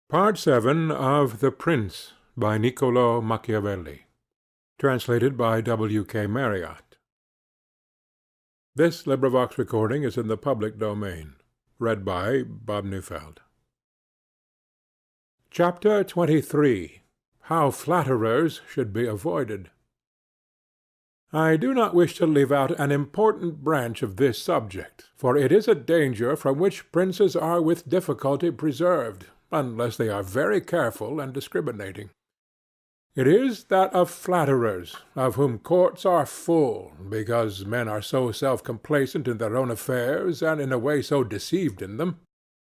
Part VII of The Prince by Niccolò Machiavelli. Translated by W.K. Marriott. This recording is in the public domain. Read by Bob Neufeld. Chapter 23. How Flatterers Should be Avoided. I do not wish to leave out an important branch of this subject, for it is a danger from which princes are with difficulty preserved, unless they are very careful and discriminating. It is that of flatterers, of whom courts are full, because men are so self-complacent in their own affairs, and in a way so deceived in them,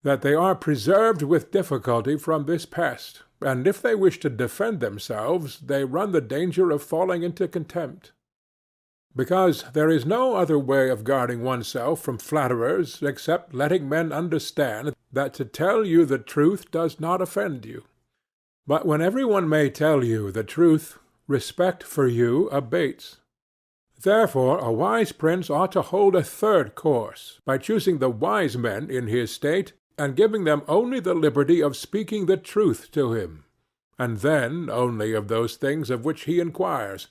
that they are preserved with difficulty from this pest, and if they wish to defend themselves, they run the danger of falling into contempt. Because there is no other way of guarding oneself from flatterers except letting men understand that to tell you the truth does not offend you. But when every one may tell you the truth, respect for you abates. Therefore a wise prince ought to hold a third course, by choosing the wise men in his state, and giving them only the liberty of speaking the truth to him, and then only of those things of which he inquires,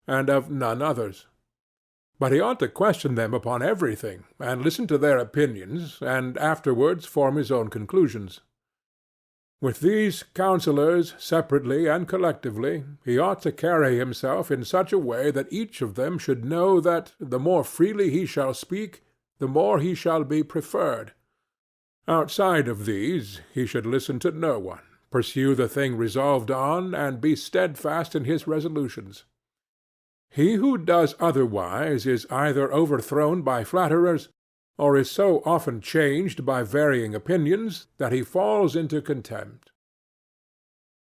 and of none others. But he ought to question them upon everything, and listen to their opinions, and afterwards form his own conclusions. With these counsellors, separately and collectively, he ought to carry himself in such a way that each of them should know that, the more freely he shall speak, the more he shall be preferred. Outside of these, he should listen to no one, pursue the thing resolved on, and be steadfast in his resolutions. He who does otherwise is either overthrown by flatterers, or is so often changed by varying opinions that he falls into contempt.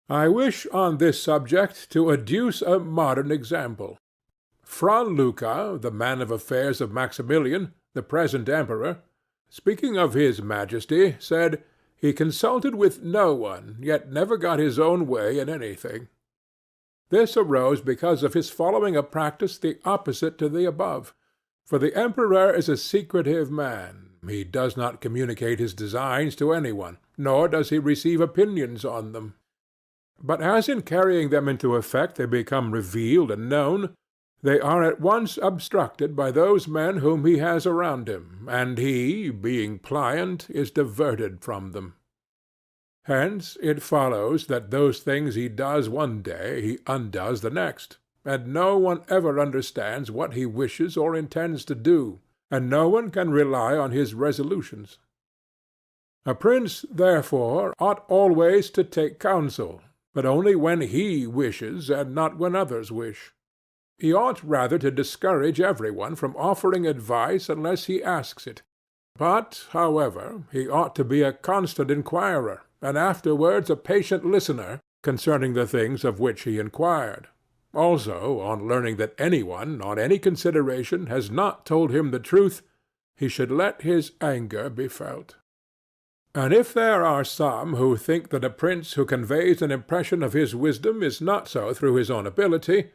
I wish on this subject to adduce a modern example. Fra Luca, the man of affairs of Maximilian, the present emperor, speaking of his Majesty, said, "He consulted with no one, yet never got his own way in anything." This arose because of his following a practice the opposite to the above. For the emperor is a secretive man. He does not communicate his designs to any one, nor does he receive opinions on them. But as in carrying them into effect they become revealed and known, they are at once obstructed by those men whom he has around him, and he, being pliant, is diverted from them. Hence it follows that those things he does one day he undoes the next, and no one ever understands what he wishes or intends to do, and no one can rely on his resolutions. A prince, therefore, ought always to take counsel, but only when he wishes and not when others wish. He ought rather to discourage every one from offering advice unless he asks it. But, however, he ought to be a constant inquirer, and afterwards a patient listener concerning the things of which he inquired. Also, on learning that any one, on any consideration, has not told him the truth, he should let his anger be felt. And if there are some who think that a prince who conveys an impression of his wisdom is not so through his own ability,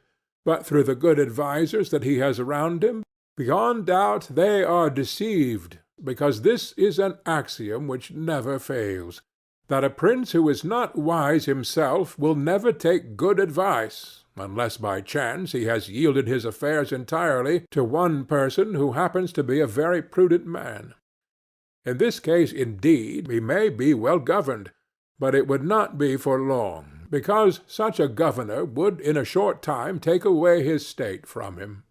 but through the good advisers that he has around him, beyond doubt they are deceived, because this is an axiom which never fails, that a prince who is not wise himself will never take good advice, unless by chance he has yielded his affairs entirely to one person who happens to be a very prudent man. In this case, indeed, he may be well governed, but it would not be for long, because such a governor would in a short time take away his state from him.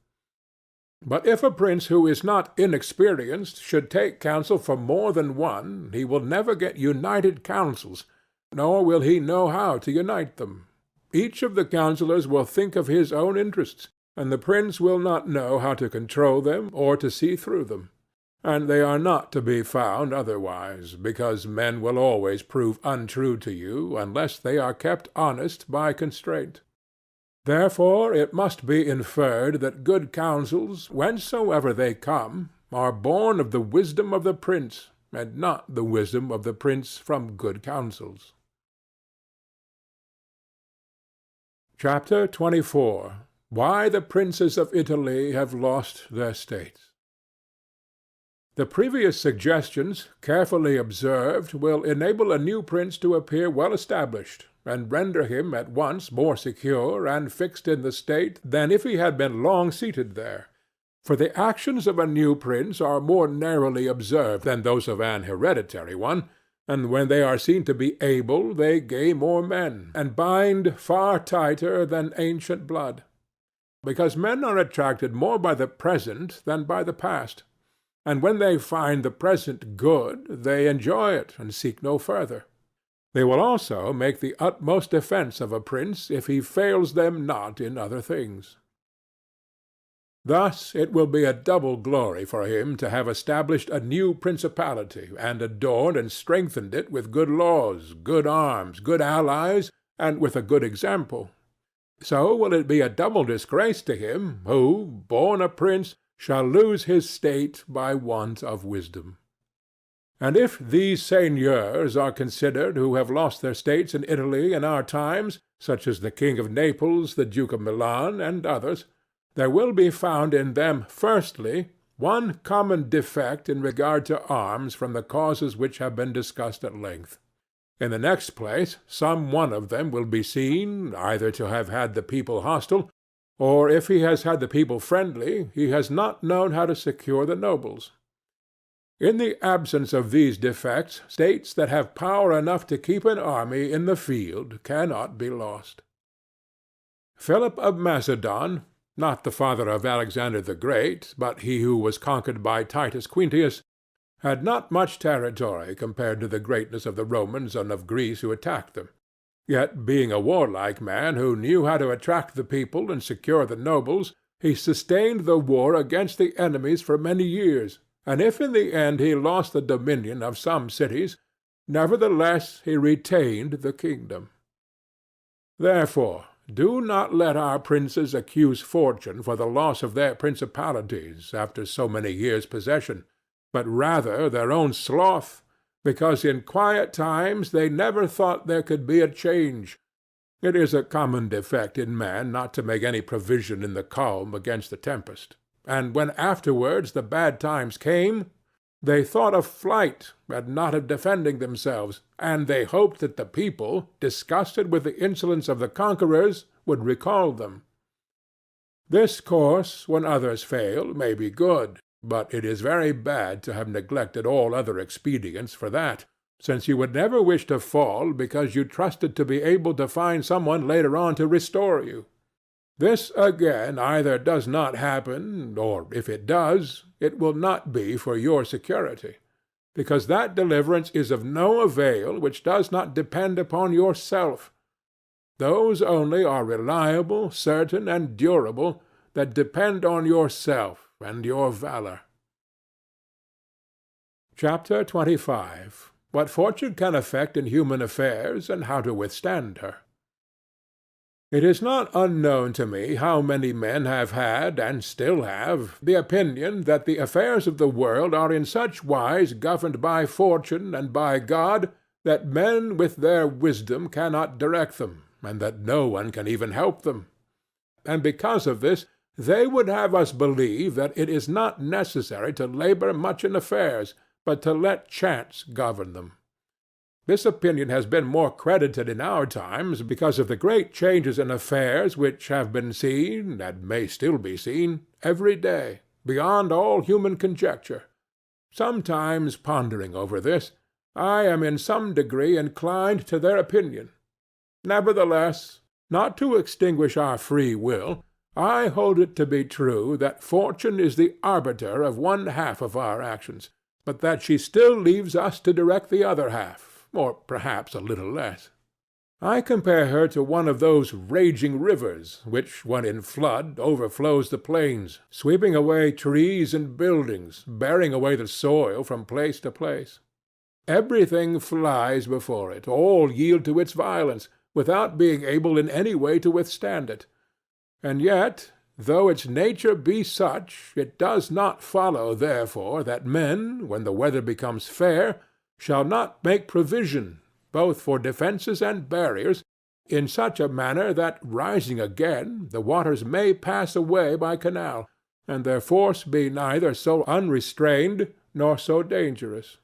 But if a prince who is not inexperienced should take counsel from more than one, he will never get united counsels, nor will he know how to unite them. Each of the counsellors will think of his own interests, and the prince will not know how to control them or to see through them. And they are not to be found otherwise, because men will always prove untrue to you unless they are kept honest by constraint. Therefore it must be inferred that good counsels, whencesoever they come, are born of the wisdom of the prince, and not the wisdom of the prince from good counsels. Chapter 24. Why the Princes of Italy have lost their States. The previous suggestions, carefully observed, will enable a new prince to appear well established, and render him at once more secure and fixed in the state than if he had been long seated there. For the actions of a new prince are more narrowly observed than those of an hereditary one, and when they are seen to be able they gain more men, and bind far tighter than ancient blood. Because men are attracted more by the present than by the past, and when they find the present good they enjoy it and seek no further. They will also make the utmost defence of a prince if he fails them not in other things. Thus it will be a double glory for him to have established a new principality, and adorned and strengthened it with good laws, good arms, good allies, and with a good example. So will it be a double disgrace to him who, born a prince, shall lose his state by want of wisdom. And if these seigneurs are considered who have lost their states in Italy in our times, such as the King of Naples, the Duke of Milan, and others, there will be found in them, firstly, one common defect in regard to arms from the causes which have been discussed at length. In the next place, some one of them will be seen, either to have had the people hostile, or if he has had the people friendly, he has not known how to secure the nobles. In the absence of these defects, states that have power enough to keep an army in the field cannot be lost. Philip of Macedon, not the father of Alexander the Great, but he who was conquered by Titus Quintius, had not much territory compared to the greatness of the Romans and of Greece who attacked them. Yet, being a warlike man who knew how to attract the people and secure the nobles, he sustained the war against the enemies for many years, and if in the end he lost the dominion of some cities, nevertheless he retained the kingdom. Therefore, do not let our princes accuse fortune for the loss of their principalities after so many years' possession, but rather their own sloth, because in quiet times they never thought there could be a change. It is a common defect in man not to make any provision in the calm against the tempest, and when afterwards the bad times came, they thought of flight and not of defending themselves, and they hoped that the people, disgusted with the insolence of the conquerors, would recall them. This course, when others fail, may be good, but it is very bad to have neglected all other expedients for that, since you would never wish to fall because you trusted to be able to find someone later on to restore you. This again either does not happen, or if it does, it will not be for your security, because that deliverance is of no avail which does not depend upon yourself. Those only are reliable, certain, and durable that depend on yourself and your valor. Chapter 25. What fortune can effect in human affairs, and how to withstand her. It is not unknown to me how many men have had, and still have, the opinion that the affairs of the world are in such wise governed by fortune and by God that men with their wisdom cannot direct them, and that no one can even help them. And because of this, they would have us believe that it is not necessary to labor much in affairs, but to let chance govern them. This opinion has been more credited in our times because of the great changes in affairs which have been seen, and may still be seen, every day, beyond all human conjecture. Sometimes, pondering over this, I am in some degree inclined to their opinion. Nevertheless, not to extinguish our free will, I hold it to be true that fortune is the arbiter of one half of our actions, but that she still leaves us to direct the other half, or perhaps a little less. I compare her to one of those raging rivers which, when in flood, overflows the plains, sweeping away trees and buildings, bearing away the soil from place to place. Everything flies before it, all yield to its violence, without being able in any way to withstand it. And yet, though its nature be such, it does not follow, therefore, that men, when the weather becomes fair, shall not make provision, both for defences and barriers, in such a manner that, rising again, the waters may pass away by canal, and their force be neither so unrestrained nor so dangerous.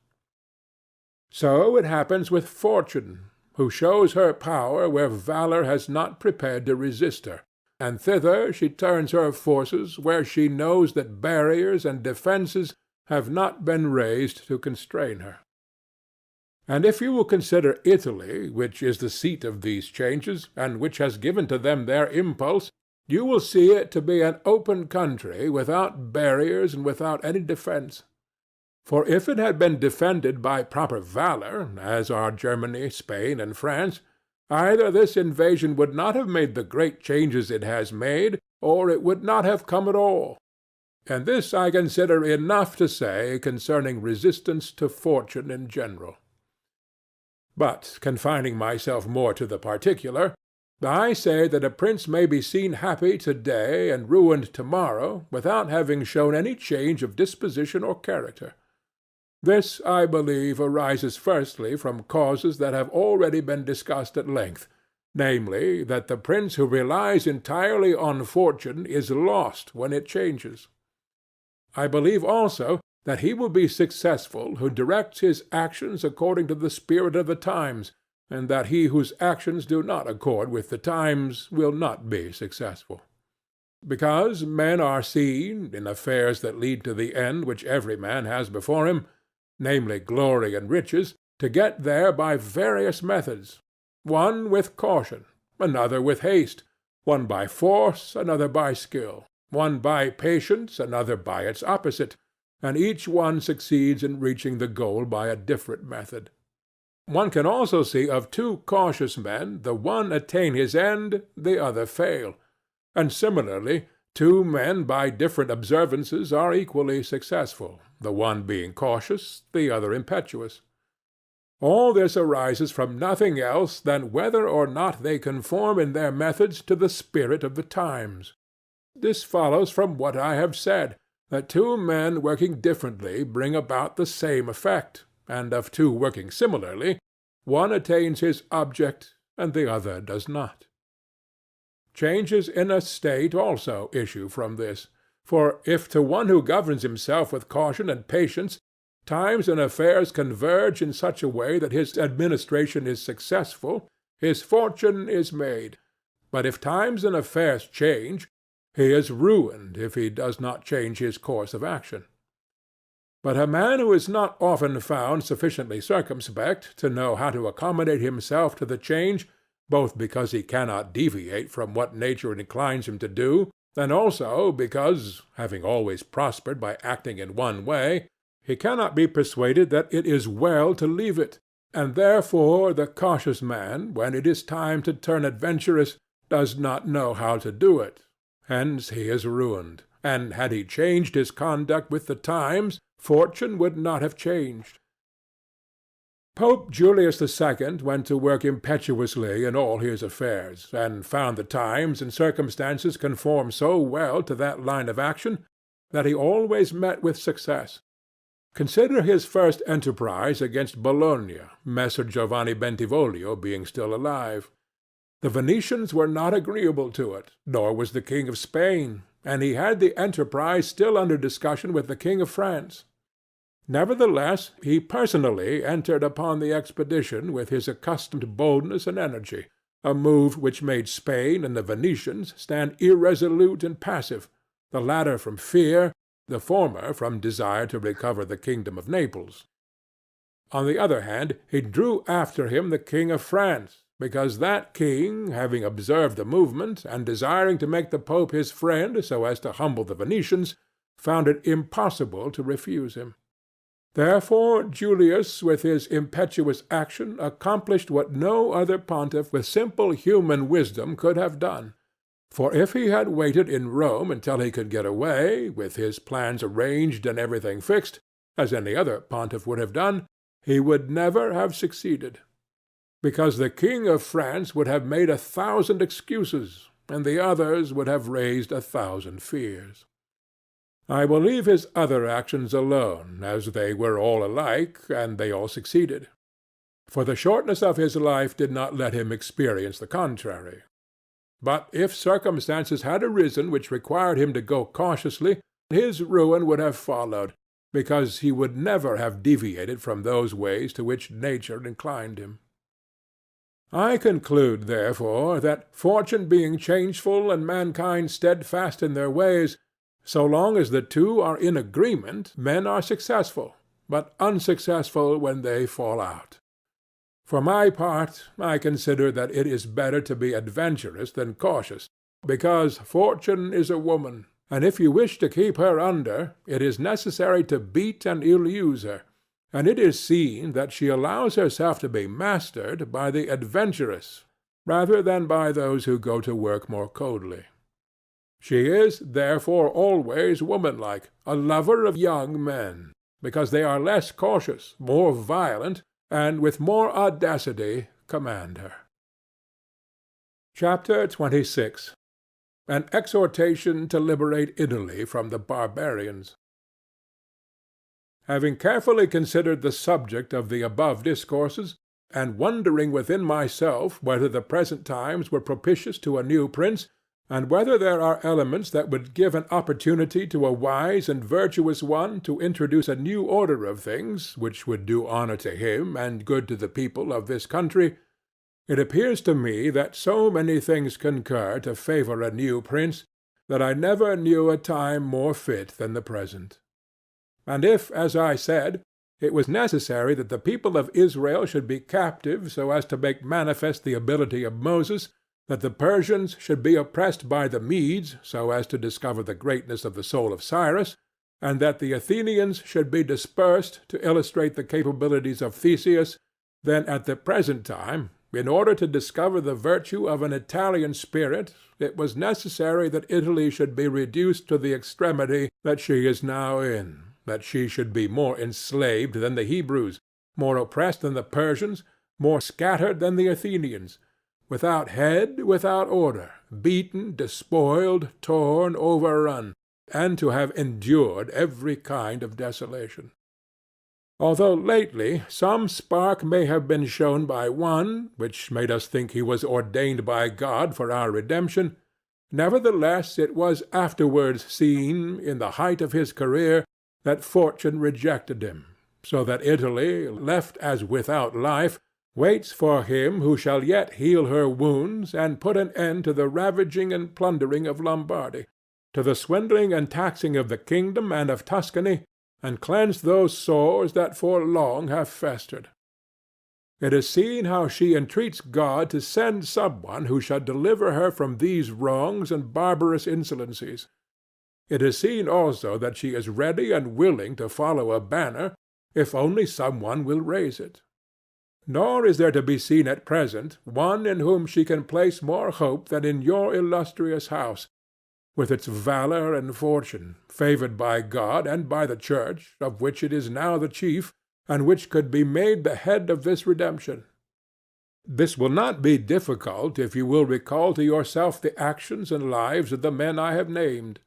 So it happens with Fortune, who shows her power where valour has not prepared to resist her, and thither she turns her forces where she knows that barriers and defences have not been raised to constrain her. And if you will consider Italy, which is the seat of these changes, and which has given to them their impulse, you will see it to be an open country without barriers and without any defence. For if it had been defended by proper valour, as are Germany, Spain, and France, either this invasion would not have made the great changes it has made, or it would not have come at all. And this I consider enough to say concerning resistance to fortune in general. But, confining myself more to the particular, I say that a prince may be seen happy to-day and ruined to-morrow without having shown any change of disposition or character. This, I believe, arises firstly from causes that have already been discussed at length, namely, that the prince who relies entirely on fortune is lost when it changes. I believe also that he will be successful who directs his actions according to the spirit of the times, and that he whose actions do not accord with the times will not be successful. Because men are seen, in affairs that lead to the end which every man has before him, namely glory and riches, to get there by various methods, one with caution, another with haste, one by force, another by skill, one by patience, another by its opposite, and each one succeeds in reaching the goal by a different method. One can also see of two cautious men the one attain his end, the other fail, and similarly two men by different observances are equally successful, the one being cautious, the other impetuous. All this arises from nothing else than whether or not they conform in their methods to the spirit of the times. This follows from what I have said, that two men working differently bring about the same effect, and of two working similarly, one attains his object and the other does not. Changes in a state also issue from this, for if to one who governs himself with caution and patience times and affairs converge in such a way that his administration is successful, his fortune is made, but if times and affairs change, he is ruined if he does not change his course of action. But a man who is not often found sufficiently circumspect to know how to accommodate himself to the change, both because he cannot deviate from what nature inclines him to do, and also because, having always prospered by acting in one way, he cannot be persuaded that it is well to leave it, and therefore the cautious man, when it is time to turn adventurous, does not know how to do it. Hence he is ruined, and had he changed his conduct with the times, fortune would not have changed. Pope Julius II went to work impetuously in all his affairs, and found the times and circumstances conform so well to that line of action that he always met with success. Consider his first enterprise against Bologna, Messer Giovanni Bentivoglio being still alive. The Venetians were not agreeable to it, nor was the King of Spain, and he had the enterprise still under discussion with the King of France. Nevertheless, he personally entered upon the expedition with his accustomed boldness and energy, a move which made Spain and the Venetians stand irresolute and passive, the latter from fear, the former from desire to recover the kingdom of Naples. On the other hand, he drew after him the King of France, because that king, having observed the movement, and desiring to make the Pope his friend so as to humble the Venetians, found it impossible to refuse him. Therefore Julius with his impetuous action accomplished what no other pontiff with simple human wisdom could have done. For if he had waited in Rome until he could get away, with his plans arranged and everything fixed, as any other pontiff would have done, he would never have succeeded. Because the King of France would have made 1,000 excuses, and the others would have raised 1,000 fears. I will leave his other actions alone, as they were all alike, and they all succeeded. For the shortness of his life did not let him experience the contrary. But if circumstances had arisen which required him to go cautiously, his ruin would have followed, because he would never have deviated from those ways to which nature inclined him. I conclude, therefore, that fortune being changeful and mankind steadfast in their ways, so long as the two are in agreement, men are successful, but unsuccessful when they fall out. For my part, I consider that it is better to be adventurous than cautious, because fortune is a woman, and if you wish to keep her under, it is necessary to beat and ill-use her, and it is seen that she allows herself to be mastered by the adventurous rather than by those who go to work more coldly. She is, therefore, always womanlike, a lover of young men, because they are less cautious, more violent, and with more audacity command her. Chapter 26. An exhortation to liberate Italy from the barbarians. Having carefully considered the subject of the above discourses, and wondering within myself whether the present times were propitious to a new prince, and whether there are elements that would give an opportunity to a wise and virtuous one to introduce a new order of things which would do honor to him and good to the people of this country, it appears to me that so many things concur to favor a new prince that I never knew a time more fit than the present. And if, as I said, it was necessary that the people of Israel should be captive so as to make manifest the ability of Moses, that the Persians should be oppressed by the Medes so as to discover the greatness of the soul of Cyrus, and that the Athenians should be dispersed to illustrate the capabilities of Theseus, then at the present time, in order to discover the virtue of an Italian spirit, it was necessary that Italy should be reduced to the extremity that she is now in, that she should be more enslaved than the Hebrews, more oppressed than the Persians, more scattered than the Athenians, without head, without order, beaten, despoiled, torn, overrun, and to have endured every kind of desolation. Although lately some spark may have been shown by one, which made us think he was ordained by God for our redemption, nevertheless it was afterwards seen, in the height of his career, that fortune rejected him, so that Italy, left as without life, waits for him who shall yet heal her wounds and put an end to the ravaging and plundering of Lombardy, to the swindling and taxing of the kingdom and of Tuscany, and cleanse those sores that for long have festered. It is seen how she entreats God to send someone who shall deliver her from these wrongs and barbarous insolencies. It is seen also that she is ready and willing to follow a banner, if only someone will raise it. Nor is there to be seen at present one in whom she can place more hope than in your illustrious house, with its valor and fortune, favored by God and by the Church, of which it is now the chief, and which could be made the head of this redemption. This will not be difficult if you will recall to yourself the actions and lives of the men I have named.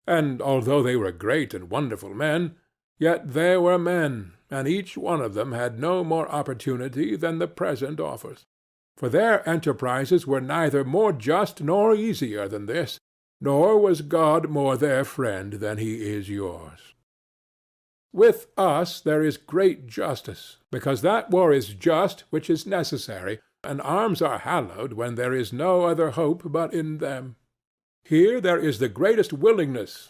And although they were great and wonderful men, yet they were men, and each one of them had no more opportunity than the present offers. For their enterprises were neither more just nor easier than this, nor was God more their friend than he is yours. With us there is great justice, because that war is just which is necessary, and arms are hallowed when there is no other hope but in them. Here there is the greatest willingness,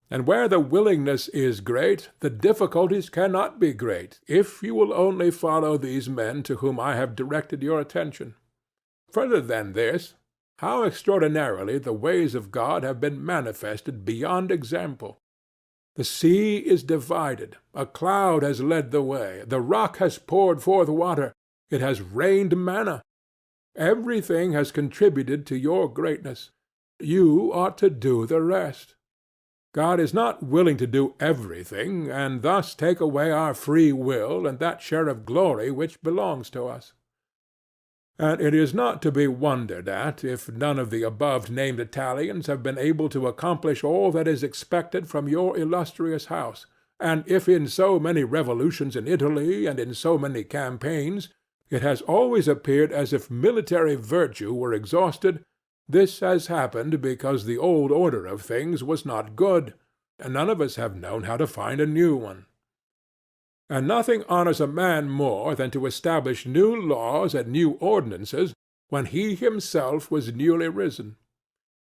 and where the willingness is great, the difficulties cannot be great, if you will only follow these men to whom I have directed your attention. Further than this, how extraordinarily the ways of God have been manifested beyond example! The sea is divided, a cloud has led the way, the rock has poured forth water, it has rained manna. Everything has contributed to your greatness. You ought to do the rest. God is not willing to do everything, and thus take away our free will and that share of glory which belongs to us. And it is not to be wondered at if none of the above-named Italians have been able to accomplish all that is expected from your illustrious house, and if in so many revolutions in Italy and in so many campaigns it has always appeared as if military virtue were exhausted, this has happened because the old order of things was not good, and none of us have known how to find a new one. and nothing honors a man more than to establish new laws and new ordinances when he himself was newly risen.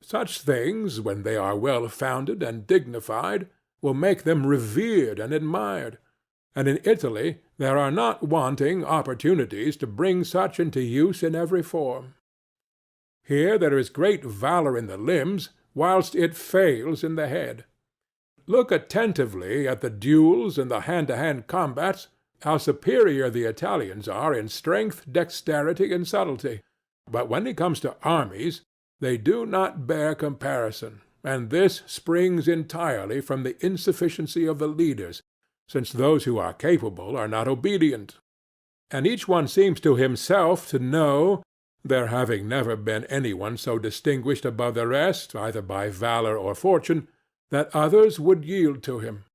Such things, when they are well founded and dignified, will make them revered and admired, and in Italy there are not wanting opportunities to bring such into use in every form. Here there is great valour in the limbs, whilst it fails in the head. Look attentively at the duels and the hand-to-hand combats, how superior the Italians are in strength, dexterity, and subtlety. But when it comes to armies, they do not bear comparison, and this springs entirely from the insufficiency of the leaders, since those who are capable are not obedient. And each one seems to himself to know, there having never been any one so distinguished above the rest, either by valour or fortune, that others would yield to him.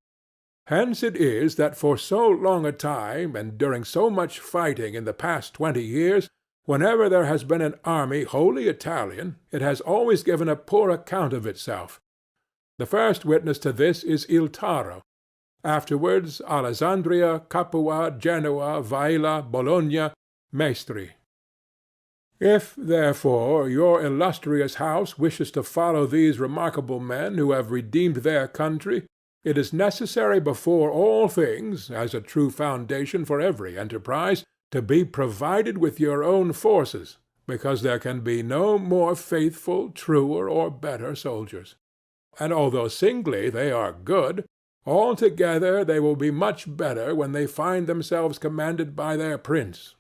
Hence it is that for so long a time, and during so much fighting in the past 20 years, whenever there has been an army wholly Italian, it has always given a poor account of itself. The first witness to this is Il Taro, afterwards Alessandria, Capua, Genoa, Vaila, Bologna, Maestri. If, therefore, your illustrious house wishes to follow these remarkable men who have redeemed their country, it is necessary before all things, as a true foundation for every enterprise, to be provided with your own forces, because there can be no more faithful, truer, or better soldiers. And although singly they are good, altogether they will be much better when they find themselves commanded by their prince,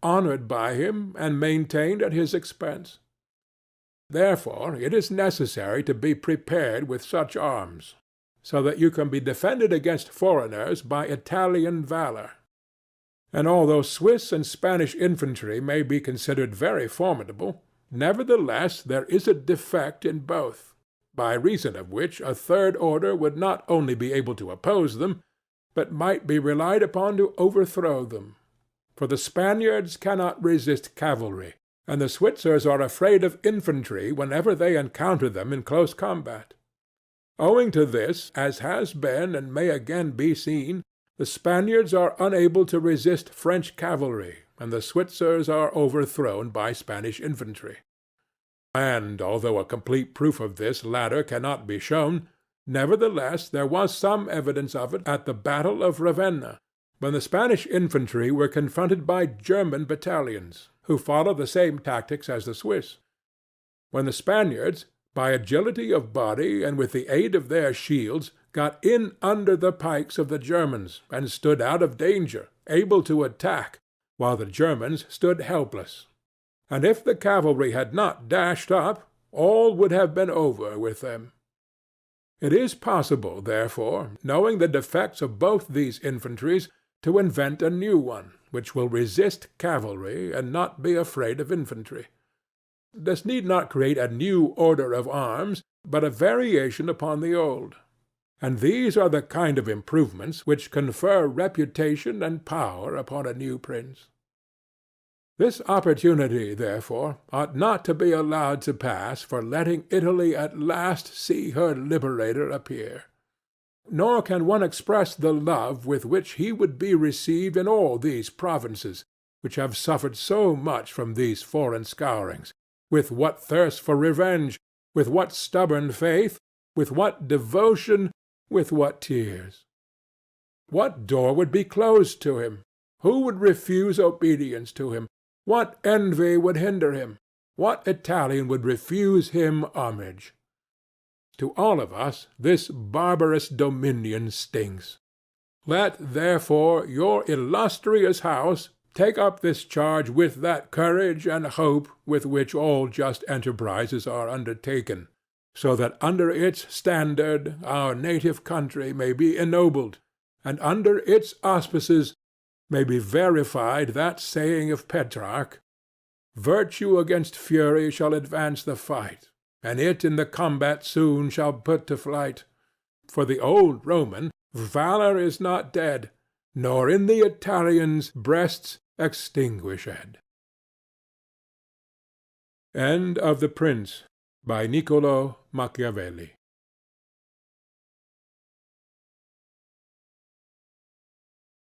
honoured by him, and maintained at his expense. Therefore it is necessary to be prepared with such arms, so that you can be defended against foreigners by Italian valour. And although Swiss and Spanish infantry may be considered very formidable, nevertheless there is a defect in both, by reason of which a third order would not only be able to oppose them, but might be relied upon to overthrow them. For the Spaniards cannot resist cavalry, and the Switzers are afraid of infantry whenever they encounter them in close combat. Owing to this, as has been and may again be seen, the Spaniards are unable to resist French cavalry, and the Switzers are overthrown by Spanish infantry. And although a complete proof of this latter cannot be shown, nevertheless there was some evidence of it at the battle of Ravenna, when the Spanish infantry were confronted by German battalions, who followed the same tactics as the Swiss. When the Spaniards, by agility of body and with the aid of their shields, got in under the pikes of the Germans, and stood out of danger, able to attack, while the Germans stood helpless. And if the cavalry had not dashed up, all would have been over with them. It is possible, therefore, knowing the defects of both these infantries, to invent a new one, which will resist cavalry, and not be afraid of infantry. This need not create a new order of arms, but a variation upon the old. And these are the kind of improvements which confer reputation and power upon a new prince. This opportunity, therefore, ought not to be allowed to pass for letting Italy at last see her liberator appear. Nor can one express the love with which he would be received in all these provinces, which have suffered so much from these foreign scourings, with what thirst for revenge, with what stubborn faith, with what devotion, with what tears. What door would be closed to him? Who would refuse obedience to him? What envy would hinder him? What Italian would refuse him homage? To all of us this barbarous dominion stinks. Let, therefore, your illustrious house take up this charge with that courage and hope with which all just enterprises are undertaken, so that under its standard our native country may be ennobled, and under its auspices may be verified that saying of Petrarch, "Virtue against fury shall advance the fight, and it in the combat soon shall put to flight. For the old Roman, valor is not dead, nor in the Italians breasts extinguished." End of The Prince, by Niccolò Machiavelli.